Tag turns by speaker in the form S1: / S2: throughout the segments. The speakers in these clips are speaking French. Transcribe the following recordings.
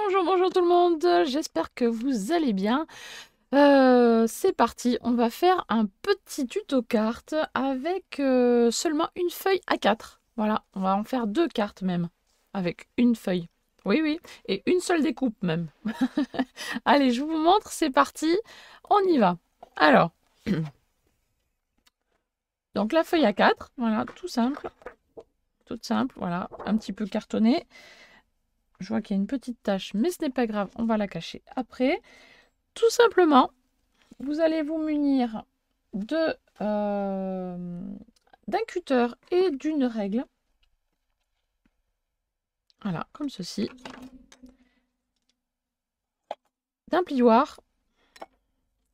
S1: Bonjour, bonjour tout le monde, j'espère que vous allez bien. C'est parti, on va faire un petit tuto carte avec seulement une feuille A4. Voilà, on va en faire 2 cartes même, avec une feuille. Oui, oui, et une seule découpe même. Allez, je vous montre, c'est parti, on y va. Alors, donc la feuille A4, voilà, tout simple, toute simple, voilà, un petit peu cartonné. Je vois qu'il y a une petite tache, mais ce n'est pas grave, on va la cacher après. Tout simplement, vous allez vous munir de d'un cutter et d'une règle. Voilà, comme ceci. D'un plioir.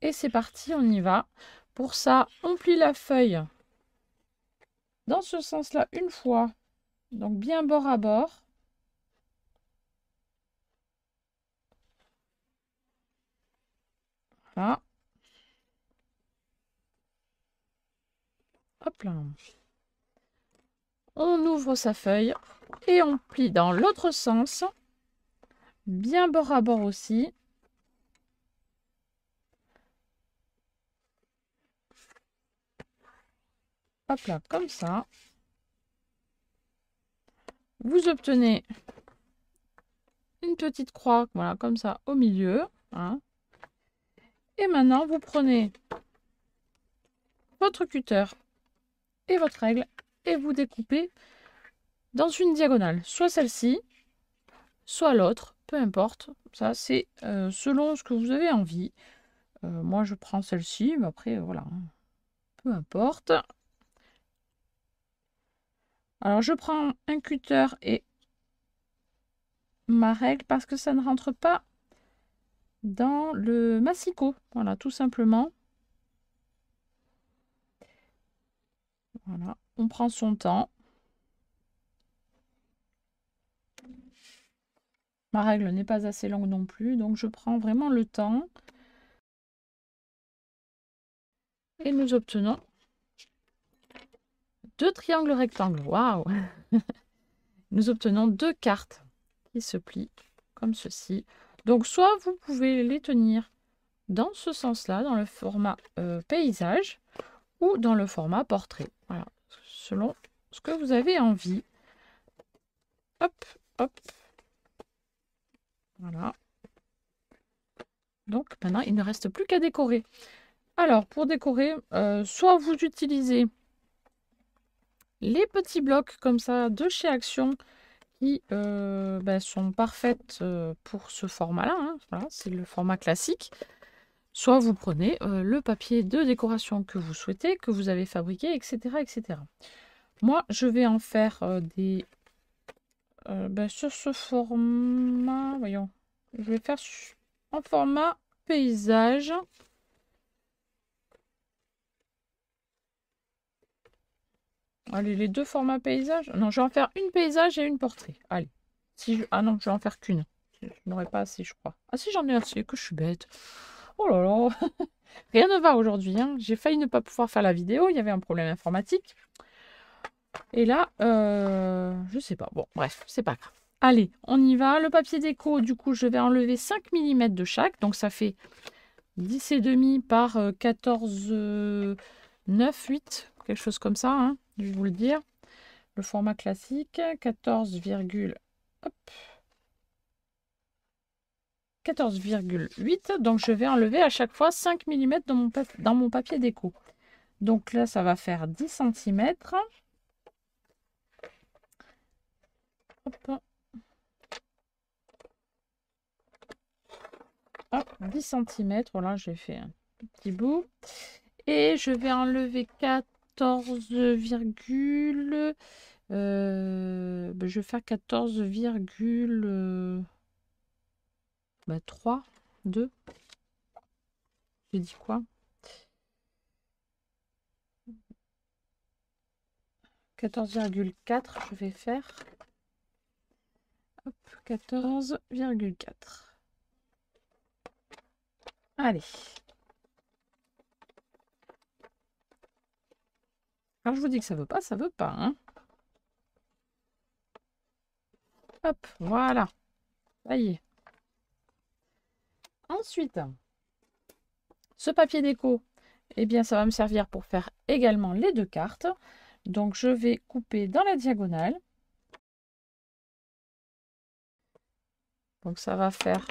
S1: Et c'est parti, on y va. Pour ça, on plie la feuille dans ce sens-là une fois. Donc bien bord à bord. Voilà. Hop là. On ouvre sa feuille et on plie dans l'autre sens. Bien bord à bord aussi. Hop là, comme ça. Vous obtenez une petite croix, voilà, comme ça, au milieu. Hein. Et maintenant, vous prenez votre cutter et votre règle et vous découpez dans une diagonale. Soit celle-ci, soit l'autre, peu importe. Ça, c'est selon ce que vous avez envie. Moi, je prends celle-ci, mais après, voilà, peu importe. Alors, je prends un cutter et ma règle parce que ça ne rentre pas dans le massicot. Voilà, tout simplement. Voilà, on prend son temps. Ma règle n'est pas assez longue non plus, donc je prends vraiment le temps. Et nous obtenons 2 triangles rectangles. Waouh! Nous obtenons 2 cartes qui se plient comme ceci. Donc soit vous pouvez les tenir dans ce sens-là, dans le format paysage, ou dans le format portrait. Voilà, selon ce que vous avez envie. Hop, hop. Voilà. Donc maintenant, il ne reste plus qu'à décorer. Alors, pour décorer, soit vous utilisez les petits blocs comme ça de chez Action qui sont parfaites pour ce format-là. Hein. Voilà, c'est le format classique. Soit vous prenez le papier de décoration que vous souhaitez, que vous avez fabriqué, etc. etc. Moi, je vais en faire des... sur ce format, voyons, je vais faire en format paysage. Allez, les 2 formats paysage. Non, je vais en faire une paysage et une portrait. Allez. Ah non, je vais en faire qu'une. Je n'aurai pas assez, je crois. Ah si, j'en ai assez, que je suis bête. Oh là là. Rien ne va aujourd'hui. Hein. J'ai failli ne pas pouvoir faire la vidéo. Il y avait un problème informatique. Et là, je sais pas. Bon, bref, c'est pas grave. Allez, on y va. Le papier déco, du coup, je vais enlever 5 mm de chaque. Donc, ça fait 10,5 par 14, 9, 8. Quelque chose comme ça, hein, je vais vous le dire. Le format classique, 14,8. Donc, je vais enlever à chaque fois 5 mm dans mon papier déco. Donc là, ça va faire 10 cm. Hop. Hop, 10 cm. Voilà, j'ai fait un petit bout. Et je vais enlever 14, je vais faire 14,3, 2. J'ai dit quoi? 14,4, je vais faire. Hop, 14,4. Allez. Alors je vous dis que ça veut pas, ça veut pas. Hein. Hop, voilà. Ça y est. Ensuite, ce papier déco, eh bien, ça va me servir pour faire également les 2 cartes. Donc, je vais couper dans la diagonale. Donc, ça va faire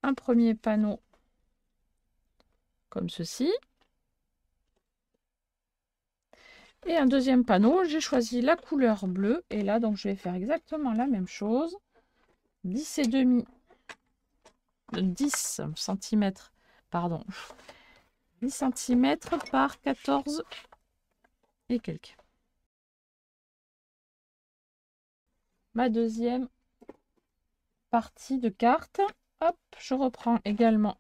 S1: un premier panneau comme ceci. Et un deuxième panneau, j'ai choisi la couleur bleue. Et là, donc, je vais faire exactement la même chose. 10,5 cm, pardon. 10 cm par 14 et quelques. Ma deuxième partie de carte. Hop, je reprends également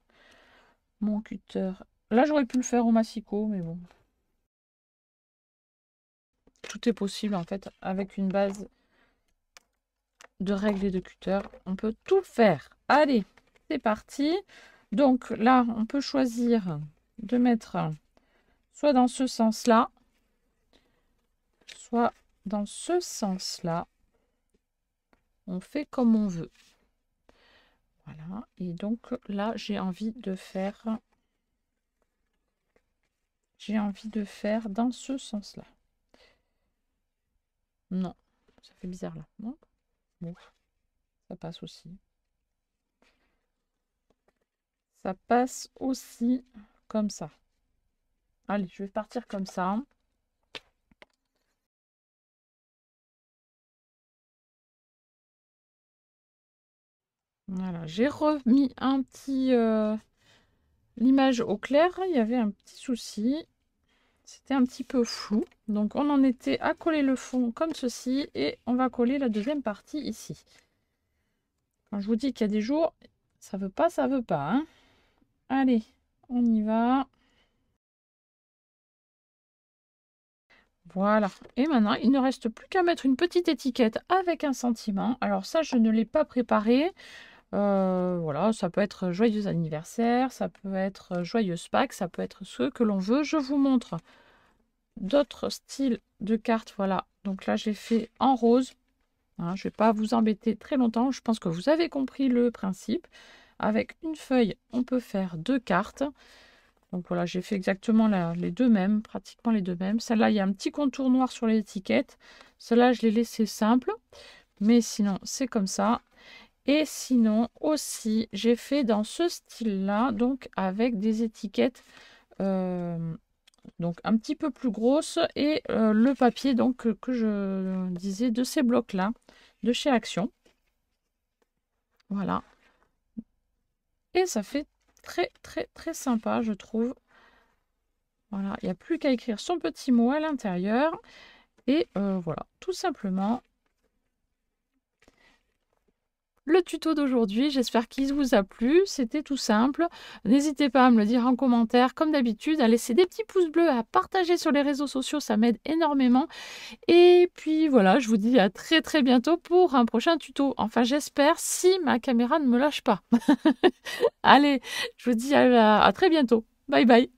S1: mon cutter. Là, j'aurais pu le faire au massicot, mais bon. Tout est possible en fait avec une base de règles et de cutter. On peut tout faire. Allez, c'est parti. Donc là, on peut choisir de mettre soit dans ce sens-là, soit dans ce sens-là. On fait comme on veut. Voilà. Et donc là, j'ai envie de faire dans ce sens-là. Non, ça fait bizarre là. Non, bon, ça passe aussi. Ça passe aussi comme ça. Allez, je vais partir comme ça. Voilà, j'ai remis un petit l'image au clair. Il y avait un petit souci. C'était un petit peu flou. Donc on en était à coller le fond comme ceci. Et on va coller la deuxième partie ici. Quand je vous dis qu'il y a des jours, ça veut pas, ça veut pas. Hein. Allez, on y va. Voilà. Et maintenant, il ne reste plus qu'à mettre une petite étiquette avec un sentiment. Alors ça, je ne l'ai pas préparé. Voilà, ça peut être joyeux anniversaire, ça peut être joyeuse Pâques, ça peut être ce que l'on veut. Je vous montre d'autres styles de cartes. Voilà, donc là j'ai fait en rose. Hein, je ne vais pas vous embêter très longtemps. Je pense que vous avez compris le principe. Avec une feuille, on peut faire 2 cartes. Donc voilà, j'ai fait exactement les deux mêmes, pratiquement les deux mêmes. Celle-là, il y a un petit contour noir sur l'étiquette. Celle-là, je l'ai laissé simple. Mais sinon, c'est comme ça. Et sinon aussi, j'ai fait dans ce style-là, donc avec des étiquettes donc un petit peu plus grosses et le papier donc que je disais de ces blocs-là, de chez Action. Voilà. Et ça fait très très très sympa, je trouve. Voilà, il n'y a plus qu'à écrire son petit mot à l'intérieur. Et voilà, tout simplement. Le tuto d'aujourd'hui, j'espère qu'il vous a plu, c'était tout simple. N'hésitez pas à me le dire en commentaire, comme d'habitude, à laisser des petits pouces bleus, à partager sur les réseaux sociaux, ça m'aide énormément. Et puis voilà, je vous dis à très très bientôt pour un prochain tuto. Enfin, j'espère, si ma caméra ne me lâche pas. Allez, je vous dis à très bientôt. Bye bye.